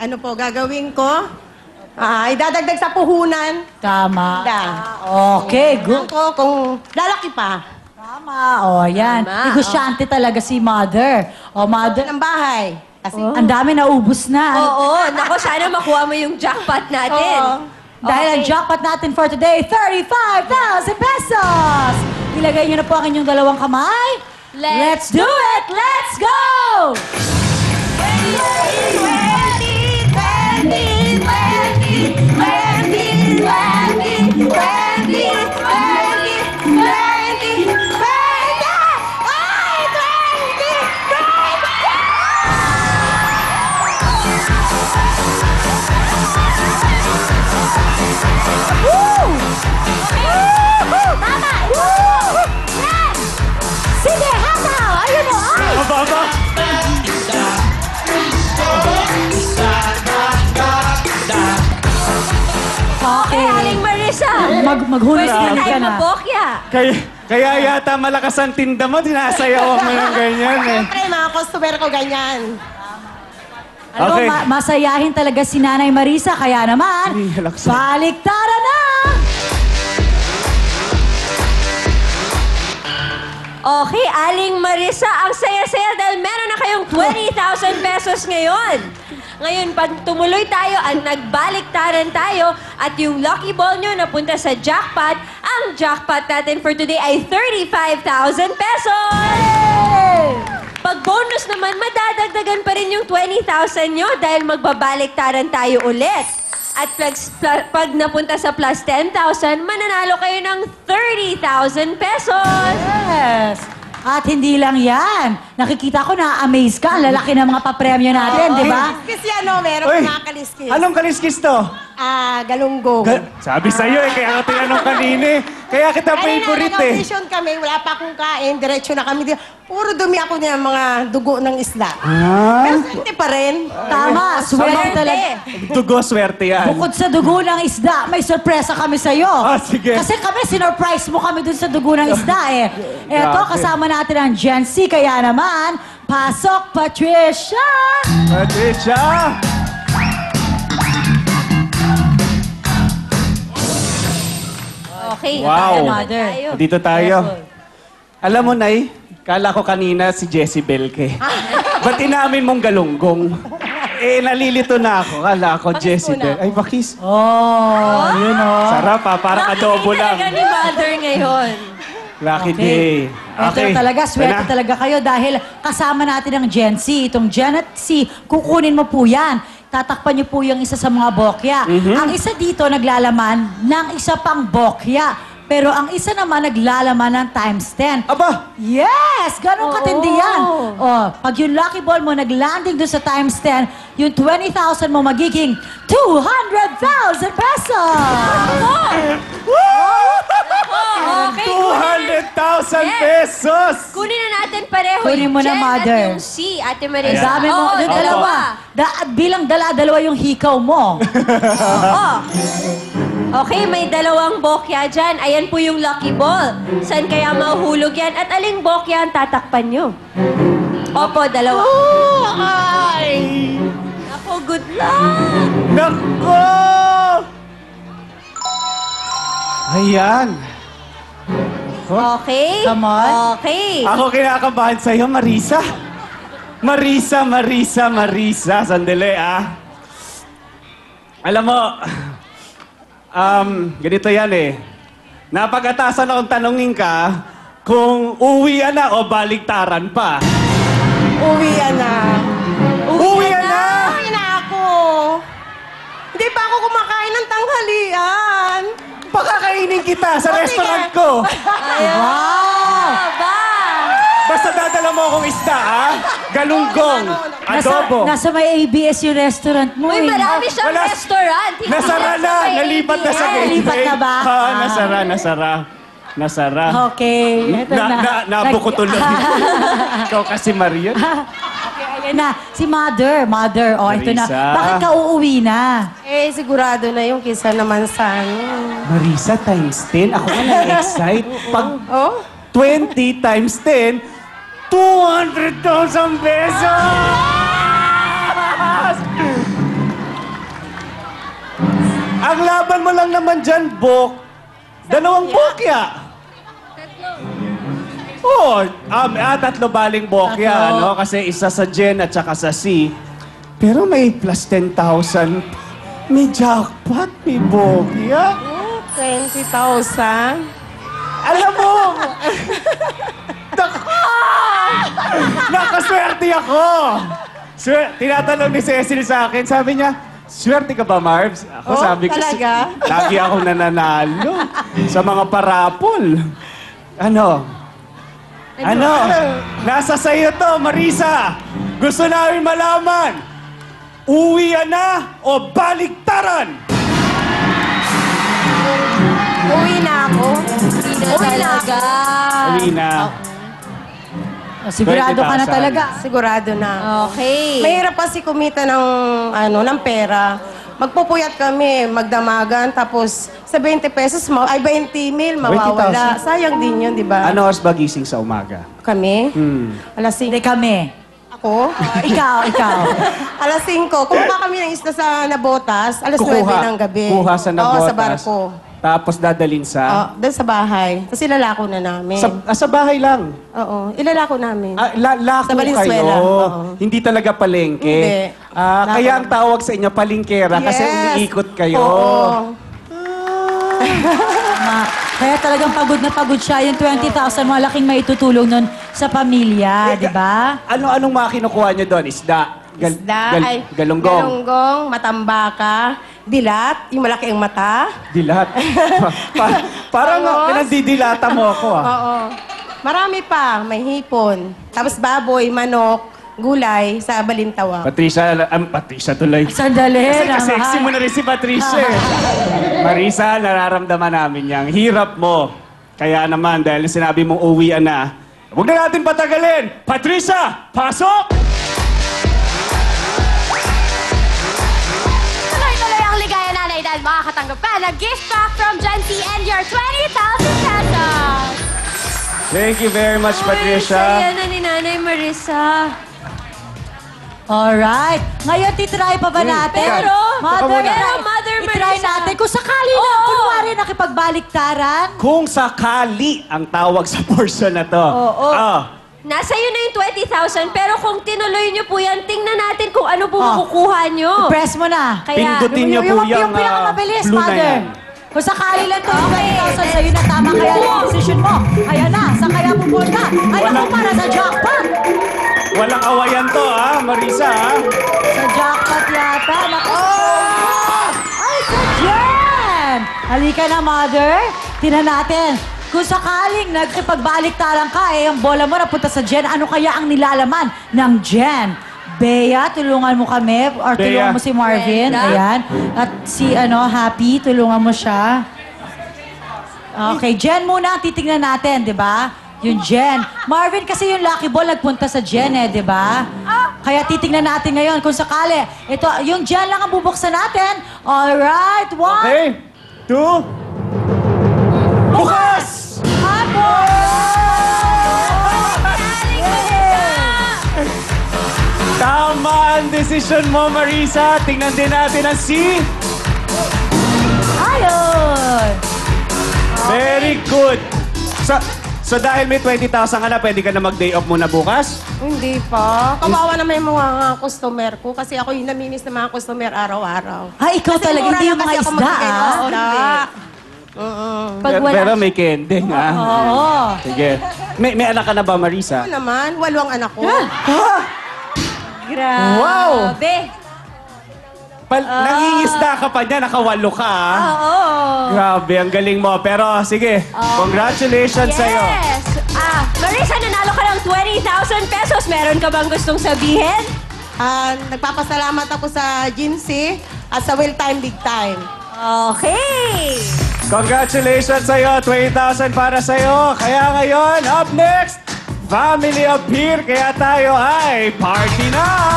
ano po gagawin ko? Idadagdag sa puhunan. Tama. Da. Okay, good. Ako kung lalaki pa. Tama. O, yan. Tama, Negosyante talaga si Mother. O, Mother, Ng bahay. Kasi, ang dami naubos na. Oo, nako, sana makuha mo yung jackpot natin. Oo. Dahil ang jackpot natin for today, 35,000 pesos! Ilagay niyo na po ang inyong dalawang kamay. Let's do it! Let's go! 20! Sige, hataw! Ayun o! Ay! Mababa! Okay, Aling Marisa. Maghuli First ka time na. mabokya. Kaya yata malakas ang tinda mo, dinasayawan mo ng ganyan eh. siyempre, mga customer ko ganyan. Alam mo, Okay. masayahin talaga si Nanay Marisa, kaya naman, Ay, halaksa. baliktaran na! Okay, Aling Marisa, ang saya-saya dahil meron na kayong 20,000 pesos ngayon. Ngayon, pag tumuloy tayo at nagbaliktaran tayo at yung lucky ball nyo napunta sa jackpot, ang jackpot natin for today ay 35,000 pesos! Pag bonus naman, madadagdagan pa rin yung 20,000 nyo dahil magbabaliktaran tayo ulit. At pag napunta sa plus 10,000, mananalo kayo ng 30,000 pesos! Yes! At hindi lang yan. Nakikita ko na-amaze ka. Ang lalaki ng mga papremyo natin, di ba? Kasi ano, meron Uy, mga kaliskis. anong kaliskis to? Galunggong. Sabi sa'yo eh, kaya ka tinanong kanina eh. Kaya kita favorite eh. Nag-audition kami, wala pa akong kain, diretso na kami. Puro dumi ako niya, mga dugo ng isda. Ah, Pero swerte pa rin. Tama, swerte talaga. dugo swerte yan. Bukod sa dugo ng isda, may sorpresa kami sa'yo. Ah, sige. Kasi kami, sinurprise mo kami dun sa dugo ng isda eh. Eto, Grabe. kasama natin ang Gen Z, kaya naman, pasok, Patricia! Patricia! Okay, Wow. Mother. Dito tayo. Alam mo, Nay, kala ko kanina si Jessie Belke. Ba't inamin mong galunggong? Eh, nalilito na ako. Kala ko Jessie muna Belke. Ay, bakis. Oh, yun oh. Sarap ha, parang adobo lang. talaga ni Mother ngayon. Lucky day. Ito talaga, swerte Ito na. talaga kayo dahil kasama natin ang Gen Z. Itong Gen at C, kukunin mo po yan. Tatakpan niyo po yung isa sa mga bokya. Ang isa dito naglalaman ng isa pang bokya. Pero ang isa naman naglalaman ng times 10. Aba! Yes! Ganun katindi yan. Oh, pag yung lucky ball mo naglanding doon sa times 10, yung 20,000 mo magiging 200,000 pesos! Okay, 200,000 pesos! kunin na natin pareho Kunin mo na, Jen Mother. at yung C, Ate Marisa. Ayan. Dami mo, Oo, yung dalawa. Bilang dala-dalawa yung hikaw mo. Oo. Okay, may dalawang bokya dyan. Ayan po yung lucky ball. Saan kaya mahuhulog yan? At aling bokya ang tatakpan nyo? Opo, dalawa. Ay! Ako, good luck! Nako! Ayan. Okay? Come on. Okay. Ako kinakabahan sa'yo, Marisa. Marisa. Sandali, ah. Alam mo, ganito yan eh. Napag-atasan akong tanungin ka kung uwian na o baliktaran pa. Uwian na. Uwian na! Uwi na ako. Hindi pa ako kumakain ng tanghalian. Pakakainin kita sa O, restaurant sige. ko. Wow! Aba! Basta dadala mo akong isda, ha? Galunggong, adobo. Nasa may ABS yung restaurant mo Uy, eh. marami siyang Wala- restaurant. Hindi Nasara lang na! sa may Nalipat na sa ABS. Nalipat na ba? Ha, Ah. nasara. Okay. Ito na. Nabuko tuloy. Ikaw kasi, Maria. Okay, ayan na. Si Mother. Oh, ito na. Marisa. Bakit ka uuwi na? Eh, sigurado na yung kisa naman sa ano. Marisa times 10. Ako ka na-excite. Pag Oh? 20 times 10, 200,000 pesos! Tikman mo lang naman dyan, Bok. Dalawang bokya. Oo, tatlo baling bokya, Tatlo. no? Kasi isa sa Jen at saka sa C. Pero may plus 10,000. May jackpot, may bokya. 20,000. Alam mo, nakaswerte ako. Tinatanong ni Cecil sa akin, sabi niya, swerte ka ba, Marvs? Ako Oh, sabi ko, talaga? lagi ako nananalo sa mga parapol. Ano? Nasa sa'yo to, Marisa. Gusto namin malaman, uwian na o baliktaran? Uwi na ako. Uwi na talaga. Uwi na. Sigurado ka na 20,000. talaga. Sigurado na. Okay. Mahirap kasi kumita ng pera. Magpupuyat kami, magdamagan, tapos sa 20 pesos, 20,000 mawawala. 20,000. Sayang din yun, di ba? Ano oras ba gising sa umaga? Kami? Alas 5. Hindi kami. Ako? Ikaw. Alas 5. Kumuha kami ng isda sa Nabotas, alas 9 ng gabi. Kuha sa Nabotas. Oo, sa barko. Tapos dadalin sa... Doon sa bahay. Tapos ilalako na namin. Sa bahay lang. Oo, ilalako namin. Lako Sa Valenzuela, kayo. oo. Hindi talaga palengke. Hindi. Lako. Kaya ang tawag sa inyo palengkera kasi Yes. umiikot kayo. Oo. Kaya talagang pagod na pagod siya. Yung 20,000, malaking maitutulong nun sa pamilya, di ba? Anong mga kinukuha nyo doon? Isda? Isda, Galunggong? galunggong, matambaka, dilat, yung malaki ang mata. Dilat? Parang Tapos? pinandidilata mo ako ah. Oo. Marami pa. May hipon. Tapos baboy, manok, gulay sa Balintawa. Patricia tuloy. Sandali. Kasi naman. sexy mo na rin si Patricia eh. Marisa, nararamdaman namin yang hirap mo. Kaya naman, dahil sinabi mong uwian na, huwag na natin patagalin. Patricia, pasok! Tuloy-tuloy ang ligaya nanay dahil makakatanggap ka ng gift pack from Gen Z and your 20,000 pesos! Thank you very much, Saya Patricia. na ni Nanay Marisa. Alright. Ngayon, titry pa ba natin? Pero, Mother, Mother itry Marisa. natin. Kung sakali na, Oo. kunwari nakipagbaliktaran. Kung sakali ang tawag sa portion na to. Oo. Nasa iyo na yung 20,000, pero kung tinuloy niyo po yan, tingnan natin kung ano po makukuha niyo. Press mo na. Kaya, Pindutin niyo po yung pinakamabilis, blue na Mother. yan. Kung sakali lang ito, 20,000 sa'yo na tama kaya yung decision mo. Ayan na, saan kaya pupunta? Ay, Walang- ako para sa jackpot. Walang awayan to, ha, Marisa, ha? Sa jackpot yata. Naku, ay, sa Jen! Halika na, Mother. Tingnan natin. Kung sakaling nagkipagbaliktaran ka, ang bola mo napunta sa Jen, ano kaya ang nilalaman ng Jen? Bea, tulungan mo kami. Or Bea. tulungan mo si Marvin. Brenda. Ayan. At si Happy, tulungan mo siya. Okay, Jen muna ang titignan natin, di ba? Yung Jen. Marvin, kasi yung lucky ball nagpunta sa Jen di ba? Kaya titignan natin ngayon kung sakali. Ito, yung Jen lang ang bubuksan natin. Alright, one. Okay. 2. Bukas! Tama ang desisyon mo, Marisa. Tingnan din natin ang C. Ayun! Very good. So dahil may 20,000 ka na, pwede ka na mag-day off muna bukas? Hindi pa. Kawawa naman yung mga customer ko kasi ako yung namimiss ng mga customer araw-araw. Ikaw Kasi talaga, mura hindi lang yung mga kasi ako isda, magbigay ng ah. isda. Pag wala Pero may kending, ha? Oo. Sige. May anak ka na ba, Marisa? Ano naman, 8 ang anak ko. Grabe. Wow! Nangingisda ka pa niya, nakawalo ka, ha? Oo. Grabe, ang galing mo. Pero sige, congratulations sa'yo. Yes! Marisa, nanalo ka ng 20,000 pesos. Meron ka bang gustong sabihin? Nagpapasalamat ako sa Jinsi at sa Will Time Big Time. Okay! Congratulations sa'yo, 20,000 para sa'yo. Kaya ngayon, up next, Family of Beer. Kaya tayo ay party na!